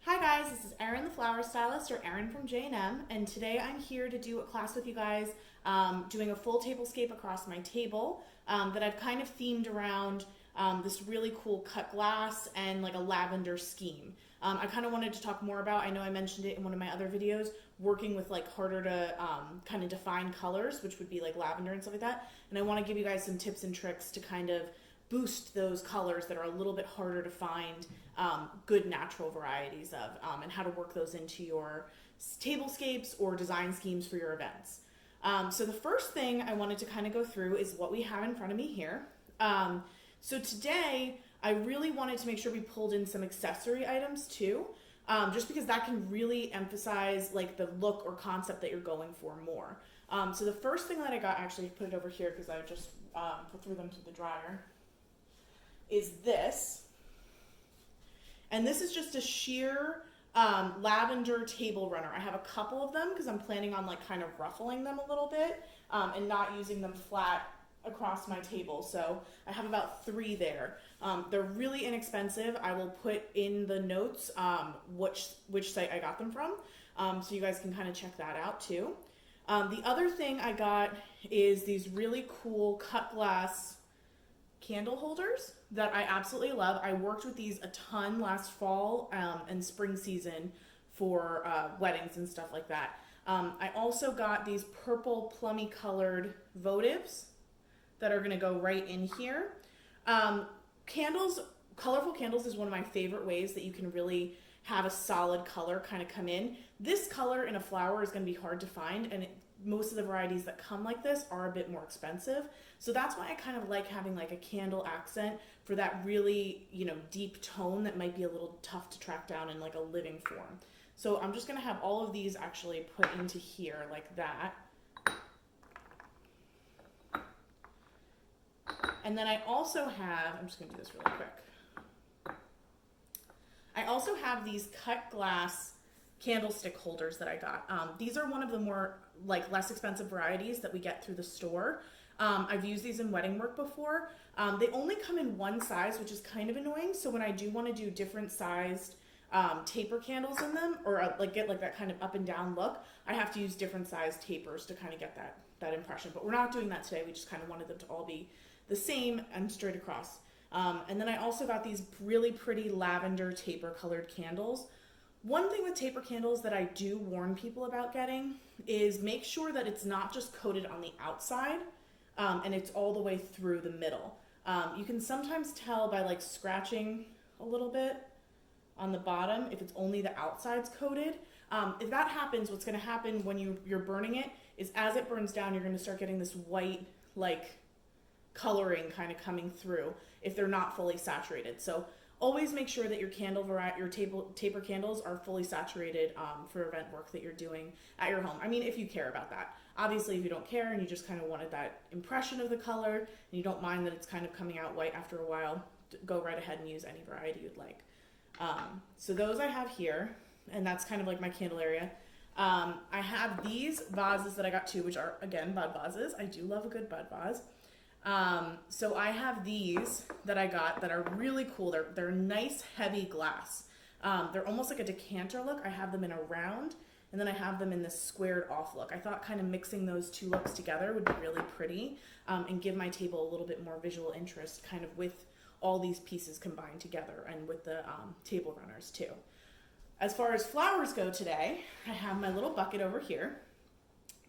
Hi guys, this is Erin the flower stylist, or Erin from J&M, and today I'm here to do a class with you guys, doing a full tablescape across my table that I've kind of themed around this really cool cut glass and like a lavender scheme. I kind of wanted to talk more about, I know I mentioned it in one of my other videos, working with like harder to kind of define colors, which would be like lavender and stuff like that, and I want to give you guys some tips and tricks to kind of boost those colors that are a little bit harder to find good natural varieties of, and how to work those into your tablescapes or design schemes for your events. So the first thing I wanted to kind of go through is what we have in front of me here. So today I really wanted to make sure we pulled in some accessory items too, just because that can really emphasize like the look or concept that you're going for more. So the first thing that I got, actually put it over here because I just threw them to the dryer, is this. And this is just a sheer lavender table runner. I have a couple of them because I'm planning on like kind of ruffling them a little bit and not using them flat across my table. So I have about 3 there. They're really inexpensive. I will put in the notes which site I got them from, so you guys can kind of check that out too. The other thing I got is these really cool cut glass candle holders that I absolutely love. I worked with these a ton last fall and spring season for weddings and stuff like that. I also got these purple plummy colored votives that are gonna go right in here. Candles, colorful candles is one of my favorite ways that you can really have a solid color kind of come in. This color in a flower is gonna be hard to find, and most of the varieties that come like this are a bit more expensive. So that's why I kind of like having like a candle accent for that really, deep tone that might be a little tough to track down in like a living form. So I'm just gonna have all of these actually put into here like that. And then I also have, I'm just gonna do this really quick. I also have these cut glass candlestick holders that I got. These are one of the more like less expensive varieties that we get through the store. I've used these in wedding work before. They only come in one size, which is kind of annoying. So when I do want to do different sized taper candles in them, or like get like that kind of up and down look, I have to use different sized tapers to kind of get that impression. But we're not doing that today. We just kind of wanted them to all be the same and straight across. And then I also got these really pretty lavender taper colored candles. One thing with taper candles that I do warn people about getting is make sure that it's not just coated on the outside and it's all the way through the middle. You can sometimes tell by like scratching a little bit on the bottom if it's only the outside's coated. If that happens, what's going to happen when you're burning it is as it burns down, you're going to start getting this white like coloring kind of coming through if they're not fully saturated. So always make sure that your taper candles are fully saturated for event work that you're doing at your home. I mean, if you care about that. Obviously, if you don't care and you just kind of wanted that impression of the color and you don't mind that it's kind of coming out white after a while, go right ahead and use any variety you'd like. So those I have here, and that's kind of like my candle area. I have these vases that I got too, which are, again, bud vases. I do love a good bud vase. So I have these that I got that are really cool. They're nice, heavy glass. They're almost like a decanter look. I have them in a round, and then I have them in this squared off look. I thought kind of mixing those 2 looks together would be really pretty, and give my table a little bit more visual interest kind of with all these pieces combined together and with the table runners too. As far as flowers go today, I have my little bucket over here.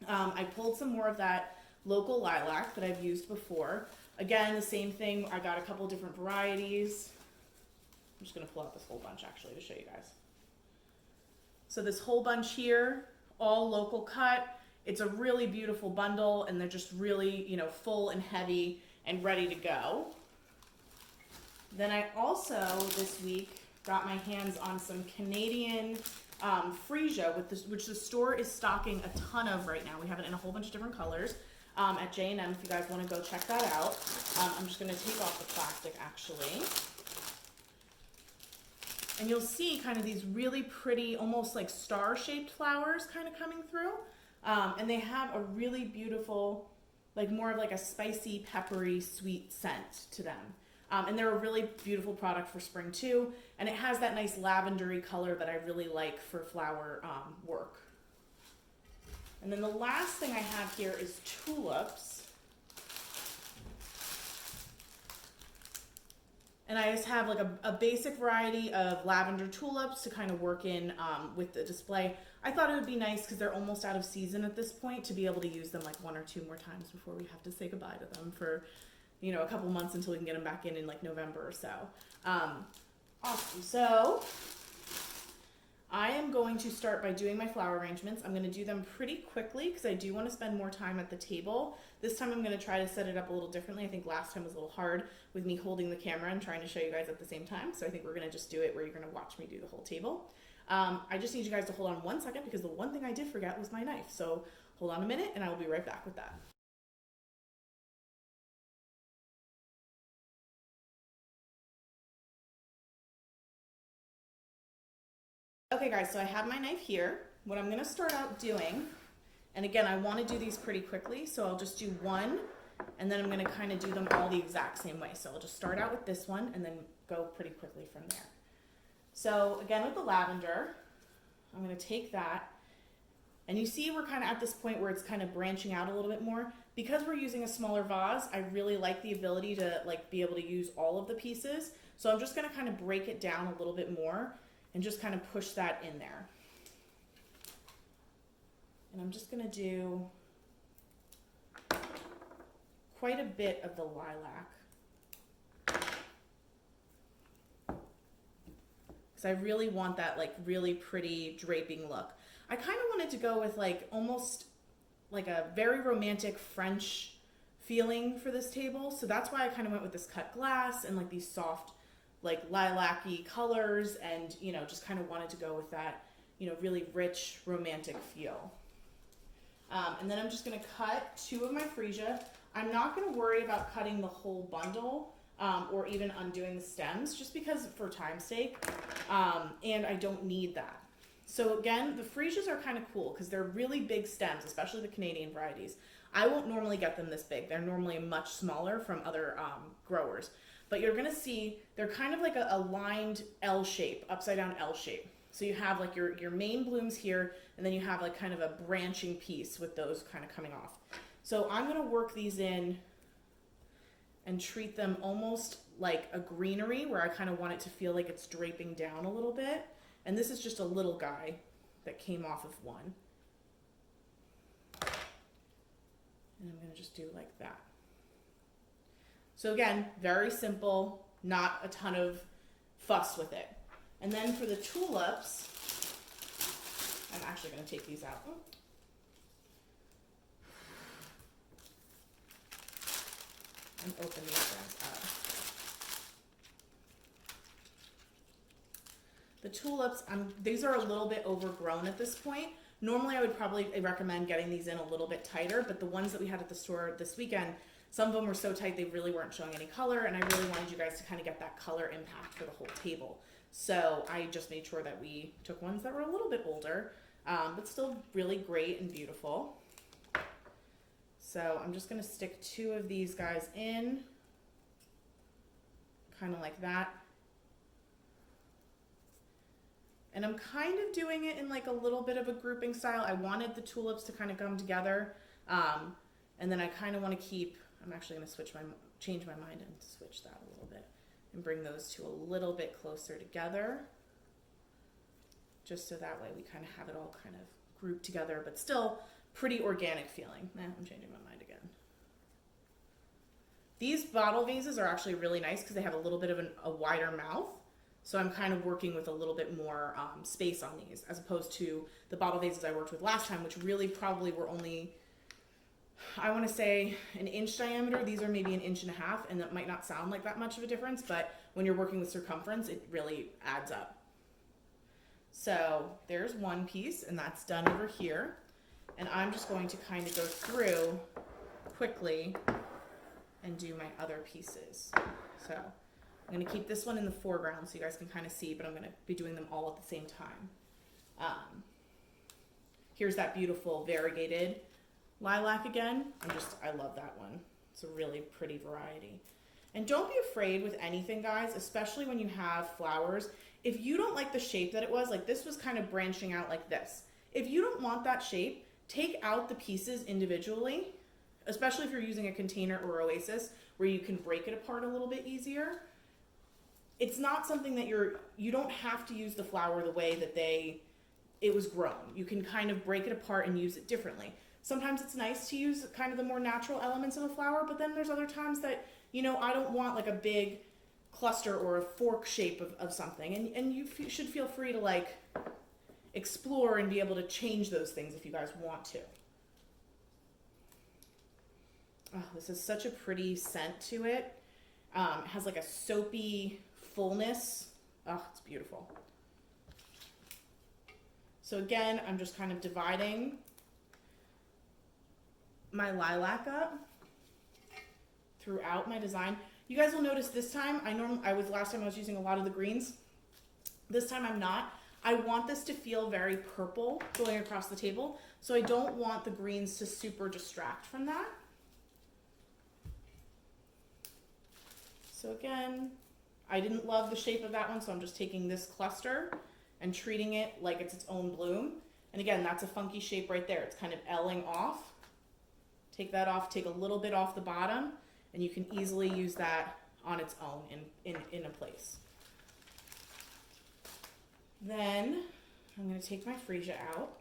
I pulled some more of that local lilac that I've used before. Again, the same thing. I got a couple different varieties. I'm just going to pull out this whole bunch actually to show you guys. So this whole bunch here, all local cut. It's a really beautiful bundle, and they're just really, full and heavy and ready to go. Then I also this week got my hands on some Canadian freesia, which the store is stocking a ton of right now. We have it in a whole bunch of different colors. At J&M, if you guys want to go check that out. I'm just going to take off the plastic actually. And you'll see kind of these really pretty, almost like star-shaped flowers kind of coming through. And they have a really beautiful, like more of like a spicy, peppery, sweet scent to them. And they're a really beautiful product for spring too. And it has that nice lavendery color that I really like for flower work. And then the last thing I have here is tulips. And I just have like a basic variety of lavender tulips to kind of work in with the display. I thought it would be nice because they're almost out of season at this point to be able to use them like 1 or 2 more times before we have to say goodbye to them for, you know, a couple months until we can get them back in like November or so. Awesome. So I am going to start by doing my flower arrangements. I'm going to do them pretty quickly because I do want to spend more time at the table. This time I'm going to try to set it up a little differently. I think last time was a little hard with me holding the camera and trying to show you guys at the same time. So I think we're going to just do it where you're going to watch me do the whole table. I just need you guys to hold on 1 second because the one thing I did forget was my knife. So hold on a minute and I will be right back with that. Okay guys, so I have my knife here. What I'm gonna start out doing, and again, I wanna do these pretty quickly, so I'll just do one, and then I'm gonna kind of do them all the exact same way. So I'll just start out with this one and then go pretty quickly from there. So again, with the lavender, I'm gonna take that, and you see we're kind of at this point where it's kind of branching out a little bit more. Because we're using a smaller vase, I really like the ability to like be able to use all of the pieces. So I'm just gonna kind of break it down a little bit more and just kind of push that in there. And I'm just gonna do quite a bit of the lilac. Because I really want that like really pretty draping look. I kind of wanted to go with like almost like a very romantic French feeling for this table. So that's why I kind of went with this cut glass and like these soft like lilac-y colors, and you know, just kind of wanted to go with that, you know, really rich romantic feel. And then I'm just gonna cut 2 of my freesia. I'm not gonna worry about cutting the whole bundle or even undoing the stems, just because for time's sake, and I don't need that. So again, the freesias are kind of cool because they're really big stems, especially the Canadian varieties. I won't normally get them this big. They're normally much smaller from other growers. But you're gonna see they're kind of like a lined L shape, upside down L shape. So you have like your main blooms here, and then you have like kind of a branching piece with those kind of coming off. So I'm gonna work these in and treat them almost like a greenery, where I kind of want it to feel like it's draping down a little bit. And this is just a little guy that came off of one. And I'm gonna just do like that. So again, very simple, not a ton of fuss with it. And then for the tulips, I'm actually going to take these out. And open these guys up. The tulips, these are a little bit overgrown at this point. Normally I would probably recommend getting these in a little bit tighter, but the ones that we had at the store this weekend, some of them were so tight they really weren't showing any color, and I really wanted you guys to kind of get that color impact for the whole table. So I just made sure that we took ones that were a little bit older, but still really great and beautiful. So I'm just gonna stick 2 of these guys in, kind of like that. And I'm kind of doing it in like a little bit of a grouping style. I wanted the tulips to kind of come together, and then I kind of want to keep, I'm actually going to change my mind and switch that a little bit and bring those 2 a little bit closer together, just so that way we kind of have it all kind of grouped together, but still pretty organic feeling. I'm changing my mind again. These bottle vases are actually really nice because they have a little bit of a wider mouth. So I'm kind of working with a little bit more space on these, as opposed to the bottle vases I worked with last time, which really probably were only, I want to say, an inch diameter. These are maybe 1.5 inches, and that might not sound like that much of a difference, but when you're working with circumference, it really adds up. So there's one piece, and that's done over here. And I'm just going to kind of go through quickly and do my other pieces. So I'm going to keep this one in the foreground so you guys can kind of see, but I'm going to be doing them all at the same time. Here's that beautiful variegated lilac again. I love that one. It's a really pretty variety. And don't be afraid with anything, guys, especially when you have flowers. If you don't like the shape that it was, like this was kind of branching out like this. If you don't want that shape, take out the pieces individually, especially if you're using a container or oasis where you can break it apart a little bit easier. It's not something that you don't have to use the flower the way that it was grown. You can kind of break it apart and use it differently. Sometimes it's nice to use kind of the more natural elements of a flower, but then there's other times that, you know, I don't want like a big cluster or a fork shape of something. And you should feel free to like explore and be able to change those things if you guys want to. Oh, this is such a pretty scent to it. It has like a soapy fullness. Oh, it's beautiful. So again, I'm just kind of dividing my lilac up throughout my design. You guys will notice this time, last time I was using a lot of the greens. This time I'm not. I want this to feel very purple going across the table, so I don't want the greens to super distract from that. So again, I didn't love the shape of that one, so I'm just taking this cluster and treating it like it's its own bloom. And again, that's a funky shape right there. It's kind of L-ing off. Take that off, take a little bit off the bottom, and you can easily use that on its own in a place. Then I'm going to take my freesia out.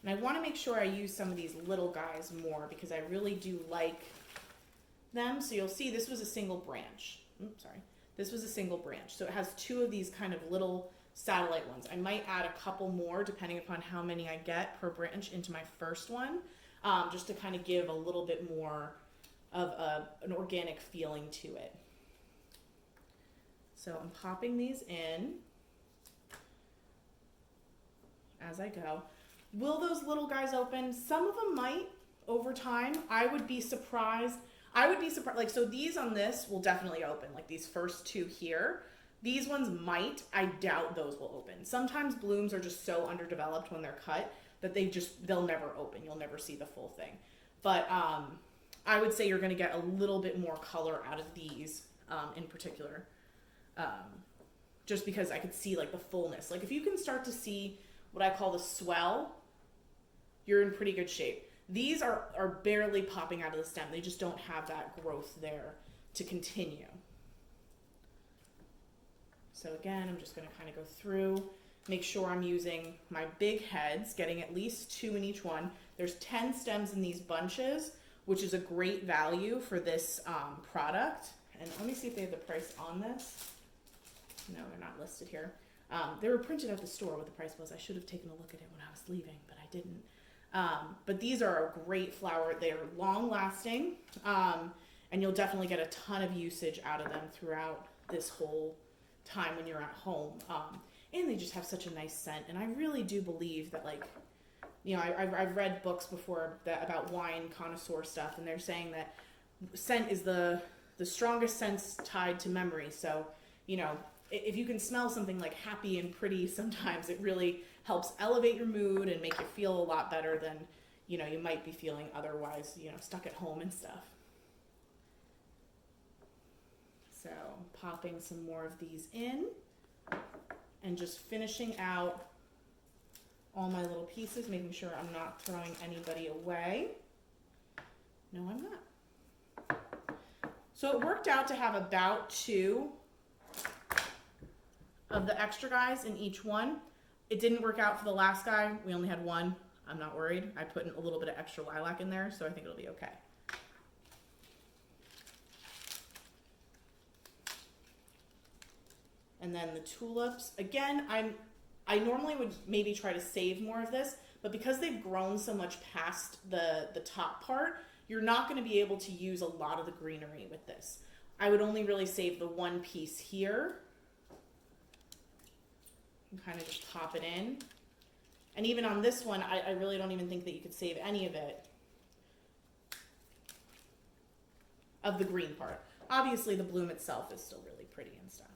And I want to make sure I use some of these little guys more because I really do like them. So you'll see this was a single branch. Oops, sorry. This was a single branch. So it has two of these kind of little satellite ones. I might add a couple more depending upon how many I get per branch into my first one, just to kind of give a little bit more of an organic feeling to it. So I'm popping these in as I go. Will those little guys open? Some of them might over time. I would be surprised. Like, so these on this will definitely open, like these first two here. These ones might. I doubt those will open. Sometimes blooms are just so underdeveloped when they're cut that they'll never open. You'll never see the full thing. But I would say you're going to get a little bit more color out of these in particular, just because I could see like the fullness. Like if you can start to see what I call the swell, you're in pretty good shape. These are barely popping out of the stem. They just don't have that growth there to continue. So again, I'm just going to kind of go through, make sure I'm using my big heads, getting at least 2 in each one. There's 10 stems in these bunches, which is a great value for this product. And let me see if they have the price on this. No, they're not listed here. They were printed at the store what the price was. I should have taken a look at it when I was leaving, but I didn't. But these are a great flower. They are long lasting, and you'll definitely get a ton of usage out of them throughout this whole time when you're at home. And they just have such a nice scent. And I really do believe that, like, you know, I've read books before about wine connoisseur stuff, and they're saying that scent is the strongest sense tied to memory. So, you know, if you can smell something like happy and pretty, sometimes it really helps elevate your mood and make you feel a lot better than, you know, you might be feeling otherwise, you know, stuck at home and stuff. So popping some more of these in and just finishing out all my little pieces, making sure I'm not throwing anybody away. No, I'm not. So it worked out to have about 2 of the extra guys in each one. It didn't work out for the last guy. We only had 1. I'm not worried. I put in a little bit of extra lilac in there, so I think it'll be okay. And then the tulips. Again, I normally would maybe try to save more of this, but because they've grown so much past the top part, you're not going to be able to use a lot of the greenery with this. I would only really save the one piece here. And kind of just pop it in. And even on this one, I really don't even think that you could save any of it, of the green part. Obviously, the bloom itself is still really pretty and stuff.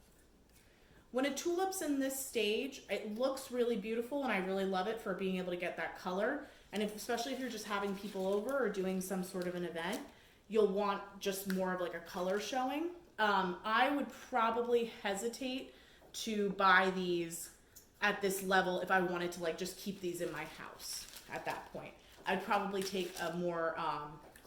When a tulip's in this stage, it looks really beautiful, and I really love it for being able to get that color. And especially if you're just having people over or doing some sort of an event, you'll want just more of like a color showing. I would probably hesitate to buy these at this level if I wanted to like just keep these in my house at that point. I'd probably take a more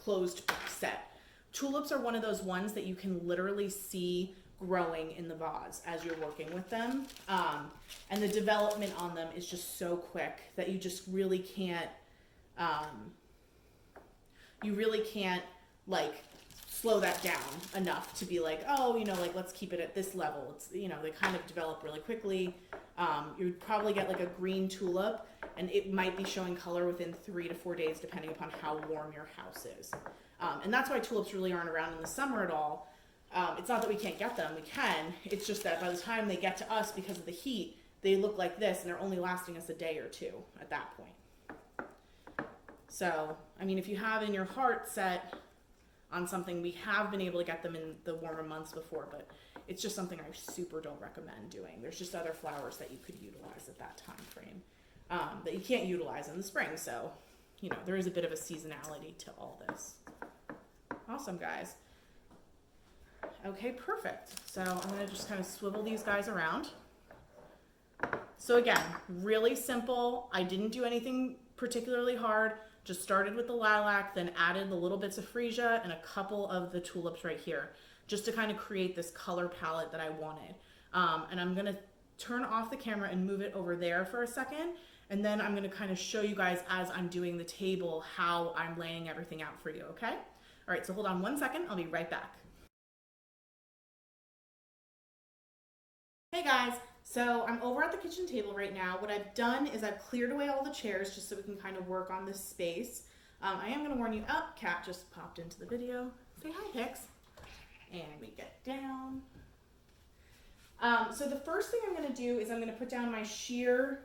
closed set. Tulips are one of those ones that you can literally see growing in the vase as you're working with them. And the development on them is just so quick that you just really can't, like slow that down enough to be like, oh, you know, like let's keep it at this level. It's, you know, they kind of develop really quickly. You'd probably get like a green tulip and it might be showing color within 3 to 4 days depending upon how warm your house is. And that's why tulips really aren't around in the summer at all. It's not that we can't get them, we can. It's just that by the time they get to us because of the heat, they look like this and they're only lasting us a day or two at that point. So, I mean, if you have in your heart set on something, we have been able to get them in the warmer months before, but it's just something I super don't recommend doing. There's just other flowers that you could utilize at that time frame that you can't utilize in the spring. So, you know, there is a bit of a seasonality to all this. Awesome, guys. Okay, perfect. So I'm gonna just kind of swivel these guys around. So again, really simple. I didn't do anything particularly hard. Just started with the lilac, then added the little bits of freesia and a couple of the tulips right here, just to kind of create this color palette that I wanted. And I'm gonna turn off the camera and move it over there for a second. And then I'm gonna kind of show you guys as I'm doing the table, how I'm laying everything out for you, okay? All right, so hold on 1 second, I'll be right back. Hey guys, so I'm over at the kitchen table right now. What I've done is I've cleared away all the chairs just so we can kind of work on this space. I am gonna warn you, Cat just popped into the video. Say hi, Pix. And we get down. So the first thing I'm gonna do is I'm gonna put down my sheer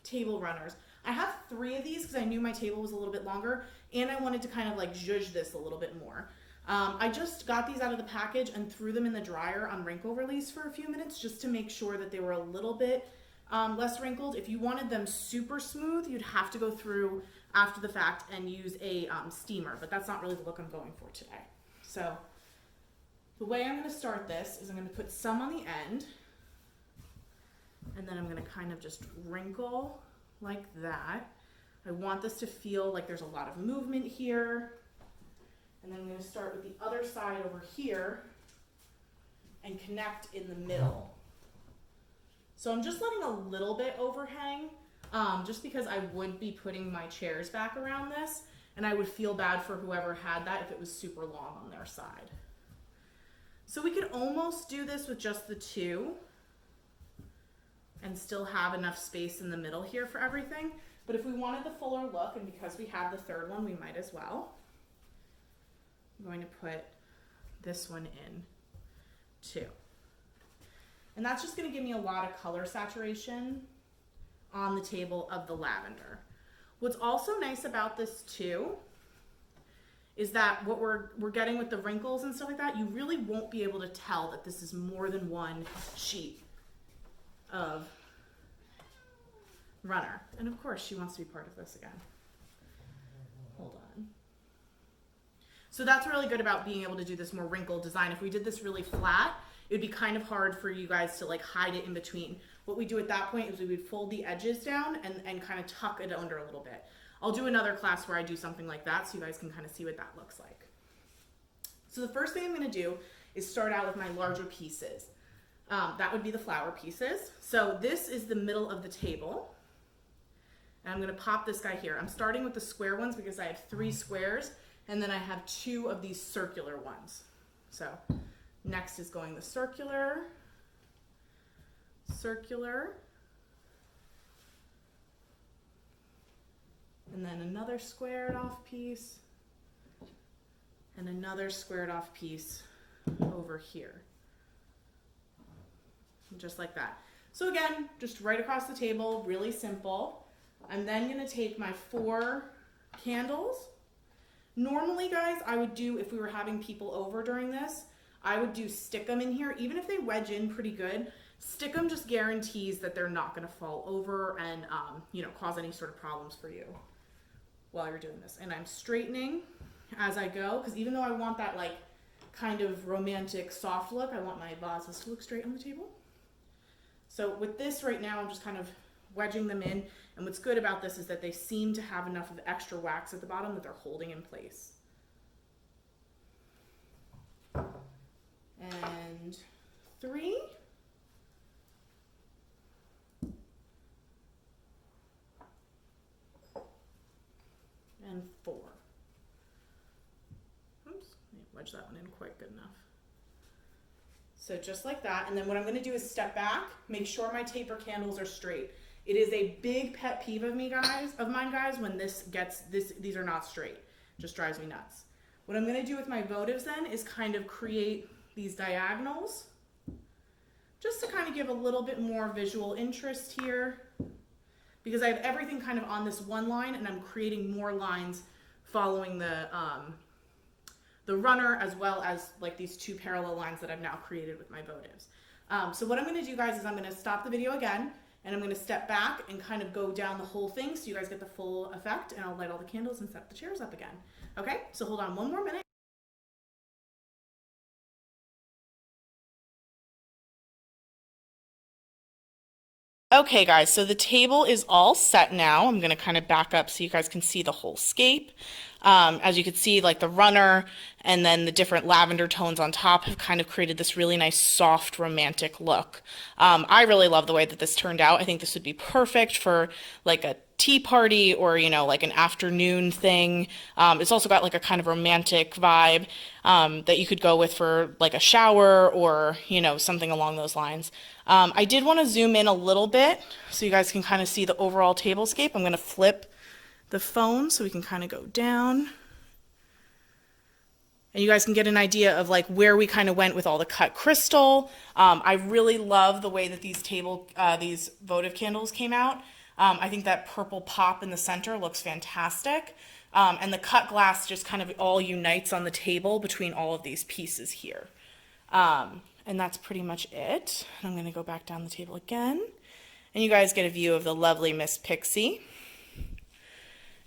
table runners. I have 3 of these because I knew my table was a little bit longer and I wanted to kind of like zhuzh this a little bit more. I just got these out of the package and threw them in the dryer on wrinkle release for a few minutes just to make sure that they were a little bit less wrinkled. If you wanted them super smooth, you'd have to go through after the fact and use a steamer, but that's not really the look I'm going for today. So the way I'm gonna start this is I'm gonna put some on the end and then I'm gonna kind of just wrinkle like that. I want this to feel like there's a lot of movement here. And then I'm gonna start with the other side over here and connect in the middle. So I'm just letting a little bit overhang, just because I would be putting my chairs back around this and I would feel bad for whoever had that if it was super long on their side. So we could almost do this with just the 2 and still have enough space in the middle here for everything. But if we wanted the fuller look, and because we have the 3rd one, we might as well. I'm going to put this one in too. And that's just gonna give me a lot of color saturation on the table of the lavender. What's also nice about this too is that what we're getting with the wrinkles and stuff like that, you really won't be able to tell that this is more than one sheet of runner. And of course she wants to be part of this again. Hold on. So that's really good about being able to do this more wrinkled design. If we did this really flat, it would be kind of hard for you guys to like hide it in between. What we do at that point is we would fold the edges down and kind of tuck it under a little bit. I'll do another class where I do something like that so you guys can kind of see what that looks like. So the first thing I'm gonna do is start out with my larger pieces. That would be the flower pieces. So this is the middle of the table. And I'm gonna pop this guy here. I'm starting with the square ones because I have 3 squares and then I have 2 of these circular ones. So next is going the circular, circular, and then another squared off piece, and another squared off piece over here. Just like that. So again, just right across the table, really simple. I'm then gonna take my 4 candles. Normally, guys, I would do, if we were having people over during this, I would do stick them in here. Even if they wedge in pretty good, stick them just guarantees that they're not gonna fall over and you know, cause any sort of problems for you while you're doing this. And I'm straightening as I go, because even though I want that like kind of romantic soft look, I want my vases to look straight on the table. So with this right now, I'm just kind of wedging them in. And what's good about this is that they seem to have enough of extra wax at the bottom that they're holding in place. And 3. And 4. Oops, wedge that one in quite good enough. So just like that. And then what I'm going to do is step back, make sure my taper candles are straight. It is a big pet peeve of mine, guys, when these are not straight. It just drives me nuts. What I'm going to do with my votives then is kind of create these diagonals just to kind of give a little bit more visual interest here, because I have everything kind of on this one line and I'm creating more lines following the runner, as well as like these 2 parallel lines that I've now created with my votives. So what I'm going to do, guys, is I'm going to stop the video again, and I'm going to step back and kind of go down the whole thing so you guys get the full effect, and I'll light all the candles and set the chairs up again. Okay, so hold on one more minute. Okay guys, so the table is all set now. I'm going to kind of back up so you guys can see the whole scape. As you can see, like the runner and then the different lavender tones on top have kind of created this really nice soft romantic look. I really love the way that this turned out. I think this would be perfect for like a tea party or, you know, like an afternoon thing. It's also got like a kind of romantic vibe that you could go with for like a shower or, you know, something along those lines. I did want to zoom in a little bit so you guys can kind of see the overall tablescape. I'm going to flip the phone so we can kind of go down. And you guys can get an idea of like where we kind of went with all the cut crystal. I really love the way that these votive candles came out. I think that purple pop in the center looks fantastic. And the cut glass just kind of all unites on the table between all of these pieces here. And that's pretty much it. I'm going to go back down the table again. And you guys get a view of the lovely Miss Pixie.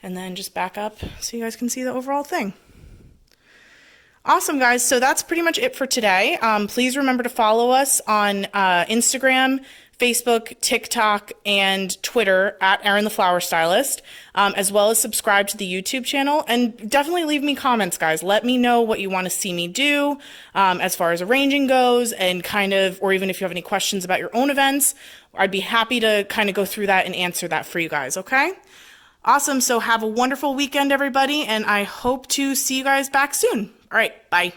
And then just back up so you guys can see the overall thing. Awesome, guys. So that's pretty much it for today. Please remember to follow us on Instagram, Facebook, TikTok, and Twitter at Erin the Flower Stylist, as well as subscribe to the YouTube channel. And definitely leave me comments, guys. Let me know what you want to see me do as far as arranging goes, and kind of, or even if you have any questions about your own events, I'd be happy to kind of go through that and answer that for you guys, okay? Awesome. So have a wonderful weekend, everybody, and I hope to see you guys back soon. All right, bye.